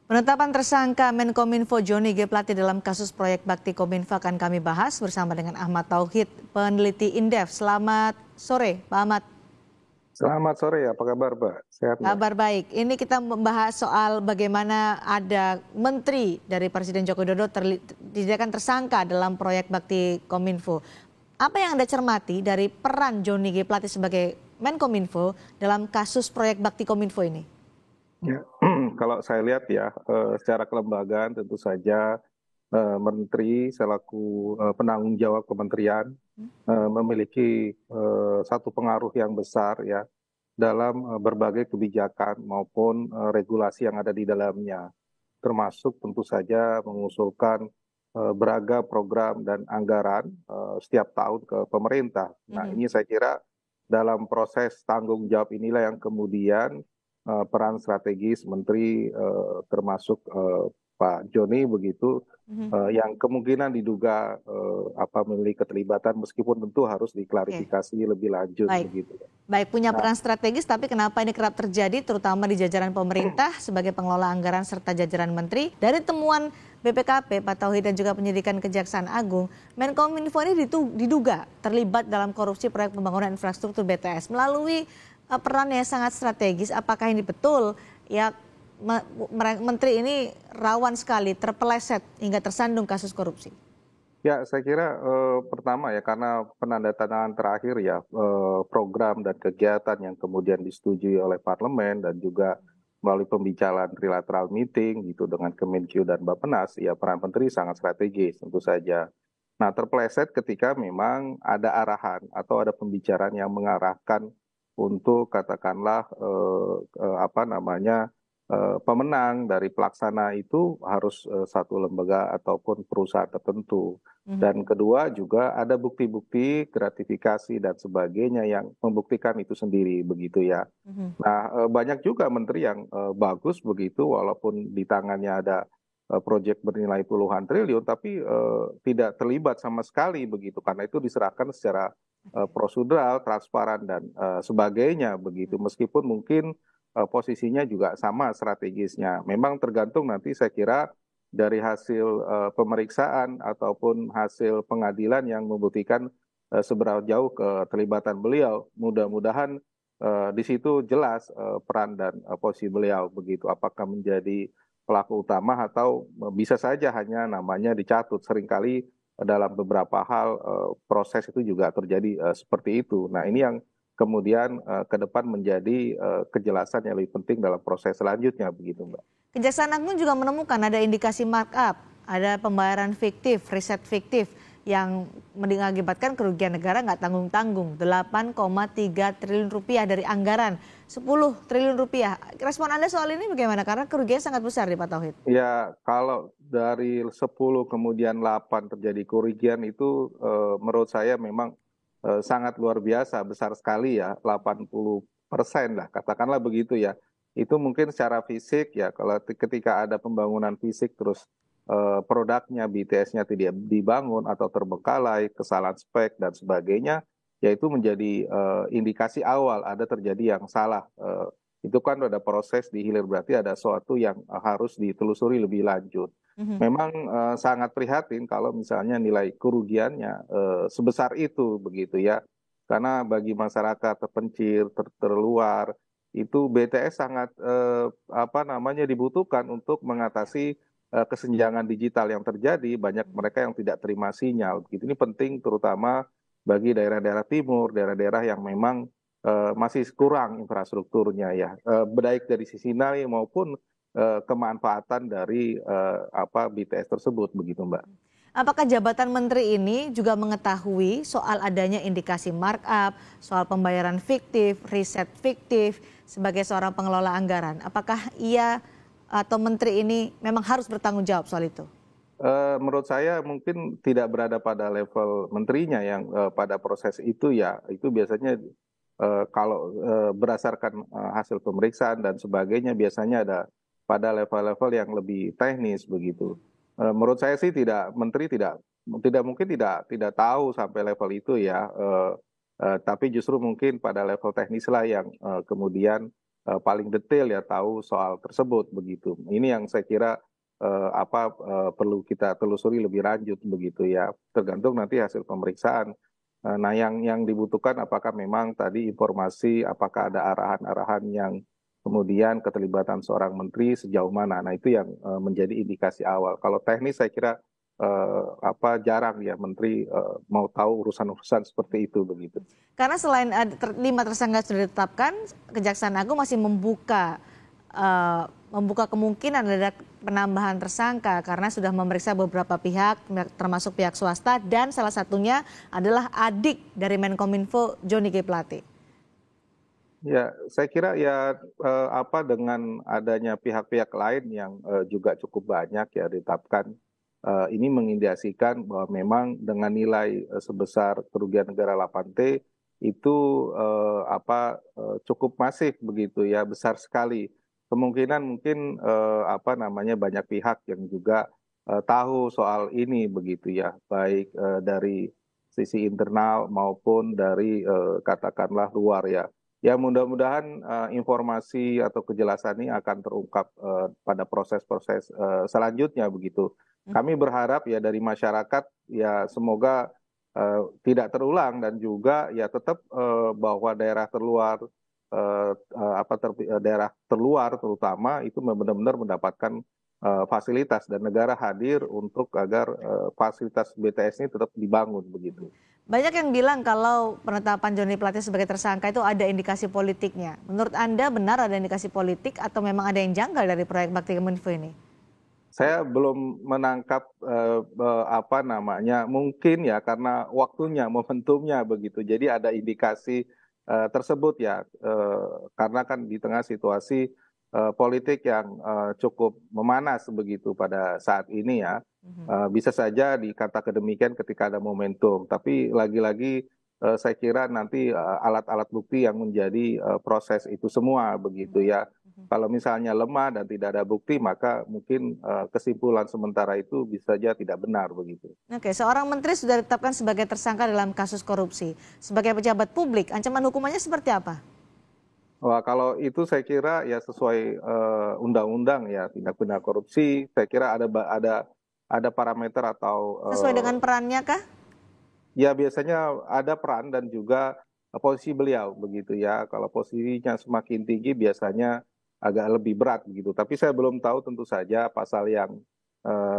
Penetapan tersangka Menkominfo Joni G. Plate dalam kasus proyek Bakti Kominfo akan kami bahas bersama dengan Ahmad Tauhid, peneliti Indef. Selamat sore, Pak Ahmad. Selamat sore, apa kabar, Mbak? Sehat, Mbak? Kabar baik. Ini kita membahas soal bagaimana ada menteri dari Presiden Joko Widodo dijadikan tersangka dalam proyek Bakti Kominfo. Apa yang Anda cermati dari peran Joni G. Plate sebagai Menkominfo dalam kasus proyek Bakti Kominfo ini? Ya, kalau saya lihat ya, secara kelembagaan tentu saja menteri selaku penanggung jawab kementerian memiliki satu pengaruh yang besar ya dalam berbagai kebijakan maupun regulasi yang ada di dalamnya, termasuk tentu saja mengusulkan beragam program dan anggaran setiap tahun ke pemerintah. Nah, ini saya kira dalam proses tanggung jawab inilah yang kemudian peran strategis menteri termasuk Pak Joni begitu yang kemungkinan diduga memiliki keterlibatan meskipun tentu harus diklarifikasi lebih lanjut begitu. Baik, punya peran strategis, tapi kenapa ini kerap terjadi terutama di jajaran pemerintah sebagai pengelola anggaran serta jajaran menteri? Dari temuan BPKP, Pak Tauhid, dan juga penyidikan Kejaksaan Agung, Menkominfo ini diduga terlibat dalam korupsi proyek pembangunan infrastruktur BTS melalui peran yang sangat strategis. Apakah ini betul? Ya, menteri ini rawan sekali terpeleset hingga tersandung kasus korupsi. Ya, saya kira pertama ya karena penandatanganan terakhir ya program dan kegiatan yang kemudian disetujui oleh parlemen dan juga melalui pembicaraan trilateral meeting gitu dengan Kemenkyu dan Bappenas, ya peran menteri sangat strategis tentu saja. Nah, terpeleset ketika memang ada arahan atau ada pembicaraan yang mengarahkan untuk katakanlah pemenang dari pelaksana itu harus satu lembaga ataupun perusahaan tertentu. Dan kedua juga ada bukti-bukti gratifikasi dan sebagainya yang membuktikan itu sendiri begitu ya. Nah, banyak juga menteri yang bagus begitu walaupun di tangannya ada proyek bernilai puluhan triliun tapi tidak terlibat sama sekali begitu karena itu diserahkan secara prosedural, transparan dan sebagainya begitu meskipun mungkin posisinya juga sama strategisnya. Memang tergantung nanti saya kira dari hasil pemeriksaan ataupun hasil pengadilan yang membuktikan seberapa jauh keterlibatan beliau. Mudah-mudahan di situ jelas peran dan posisi beliau begitu. Apakah menjadi pelaku utama atau bisa saja hanya namanya dicatut. Seringkali dalam beberapa hal proses itu juga terjadi seperti itu. Nah, ini yang kemudian ke depan menjadi kejelasan yang lebih penting dalam proses selanjutnya begitu, Mbak. Kejaksaan Agung juga menemukan ada indikasi markup, ada pembayaran fiktif, riset fiktif yang mengakibatkan kerugian negara nggak tanggung-tanggung, 8,3 triliun rupiah dari anggaran 10 triliun rupiah. Respon Anda soal ini bagaimana? Karena kerugian sangat besar di Pak Tauhid. Ya, kalau dari 10 kemudian 8 terjadi kerugian itu menurut saya memang sangat luar biasa, besar sekali ya, 80% lah, katakanlah begitu ya. Itu mungkin secara fisik ya, kalau ketika ada pembangunan fisik terus produknya, BTS-nya tidak dibangun atau terbengkalai, kesalahan spek dan sebagainya, ya itu menjadi indikasi awal ada terjadi yang salah. Itu kan ada proses di hilir berarti ada sesuatu yang harus ditelusuri lebih lanjut. Memang sangat prihatin kalau misalnya nilai kerugiannya sebesar itu begitu ya. Karena bagi masyarakat terpencil, terluar itu BTS sangat dibutuhkan untuk mengatasi kesenjangan digital yang terjadi. Banyak mereka yang tidak terima sinyal. Begitu ini penting terutama bagi daerah-daerah timur, daerah-daerah yang memang masih kurang infrastrukturnya ya, baik dari sisi nilai maupun kemanfaatan dari BTS tersebut begitu, Mbak. Apakah jabatan menteri ini juga mengetahui soal adanya indikasi markup, soal pembayaran fiktif, riset fiktif sebagai seorang pengelola anggaran? Apakah ia atau menteri ini memang harus bertanggung jawab soal itu? Menurut saya mungkin tidak berada pada level menterinya yang pada proses itu ya, itu biasanya kalau berdasarkan hasil pemeriksaan dan sebagainya biasanya ada pada level-level yang lebih teknis begitu. Menurut saya sih menteri tidak mungkin tidak tahu sampai level itu ya, tapi justru mungkin pada level teknis lah yang kemudian paling detail ya tahu soal tersebut begitu. Ini yang saya kira perlu kita telusuri lebih lanjut begitu ya. Tergantung nanti hasil pemeriksaan. Nah, yang dibutuhkan apakah memang tadi informasi, apakah ada arahan-arahan yang kemudian keterlibatan seorang menteri sejauh mana. Nah, itu yang menjadi indikasi awal. Kalau teknis saya kira jarang ya menteri mau tahu urusan-urusan seperti itu begitu. Karena selain 5 tersangka sudah ditetapkan, Kejaksaan Agung masih membuka kemungkinan ada penambahan tersangka karena sudah memeriksa beberapa pihak termasuk pihak swasta dan salah satunya adalah adik dari Menkominfo Johnny G. Plate. Ya, saya kira ya dengan adanya pihak-pihak lain yang juga cukup banyak ya ditetapkan, ini mengindikasikan bahwa memang dengan nilai sebesar kerugian negara 8T itu cukup masif begitu ya, besar sekali. Kemungkinan mungkin banyak pihak yang juga tahu soal ini begitu ya, baik dari sisi internal maupun dari katakanlah luar ya. Ya mudah-mudahan informasi atau kejelasan ini akan terungkap pada proses-proses selanjutnya begitu. Kami berharap ya dari masyarakat ya semoga tidak terulang dan juga ya tetap bahwa daerah terluar daerah terluar terutama itu benar-benar mendapatkan fasilitas dan negara hadir untuk agar fasilitas BTS ini tetap dibangun begitu. Banyak yang bilang kalau penetapan Johnny Plate sebagai tersangka itu ada indikasi politiknya. Menurut Anda benar ada indikasi politik atau memang ada yang janggal dari proyek Bakti Kominfo ini? Saya belum menangkap mungkin ya karena waktunya, momentumnya begitu. Jadi ada indikasi tersebut ya, karena kan di tengah situasi politik yang cukup memanas begitu pada saat ini ya. Bisa saja dikatakan demikian ketika ada momentum, tapi lagi-lagi saya kira nanti alat-alat bukti yang menjadi proses itu semua begitu ya. Kalau misalnya lemah dan tidak ada bukti, maka mungkin kesimpulan sementara itu bisa saja tidak benar begitu. Oke, seorang menteri sudah ditetapkan sebagai tersangka dalam kasus korupsi. Sebagai pejabat publik, ancaman hukumannya seperti apa? Wah, kalau itu saya kira ya sesuai undang-undang ya tindak pidana korupsi. Saya kira ada parameter atau sesuai dengan perannya kah? Ya biasanya ada peran dan juga posisi beliau begitu ya. Kalau posisinya semakin tinggi biasanya agak lebih berat begitu. Tapi saya belum tahu tentu saja pasal yang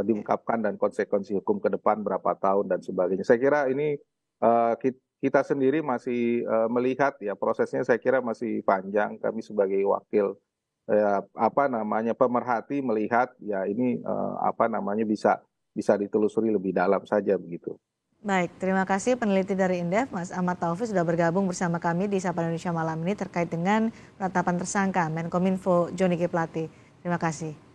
diungkapkan dan konsekuensi hukum ke depan berapa tahun dan sebagainya. Saya kira ini kita sendiri masih melihat ya prosesnya saya kira masih panjang. Kami sebagai wakil pemerhati melihat ya ini bisa ditelusuri lebih dalam saja begitu. Baik, terima kasih peneliti dari Indef, Mas Ahmad Taufik sudah bergabung bersama kami di Sapa Indonesia malam ini terkait dengan penetapan tersangka Menkominfo Johnny G. Plate. Terima kasih.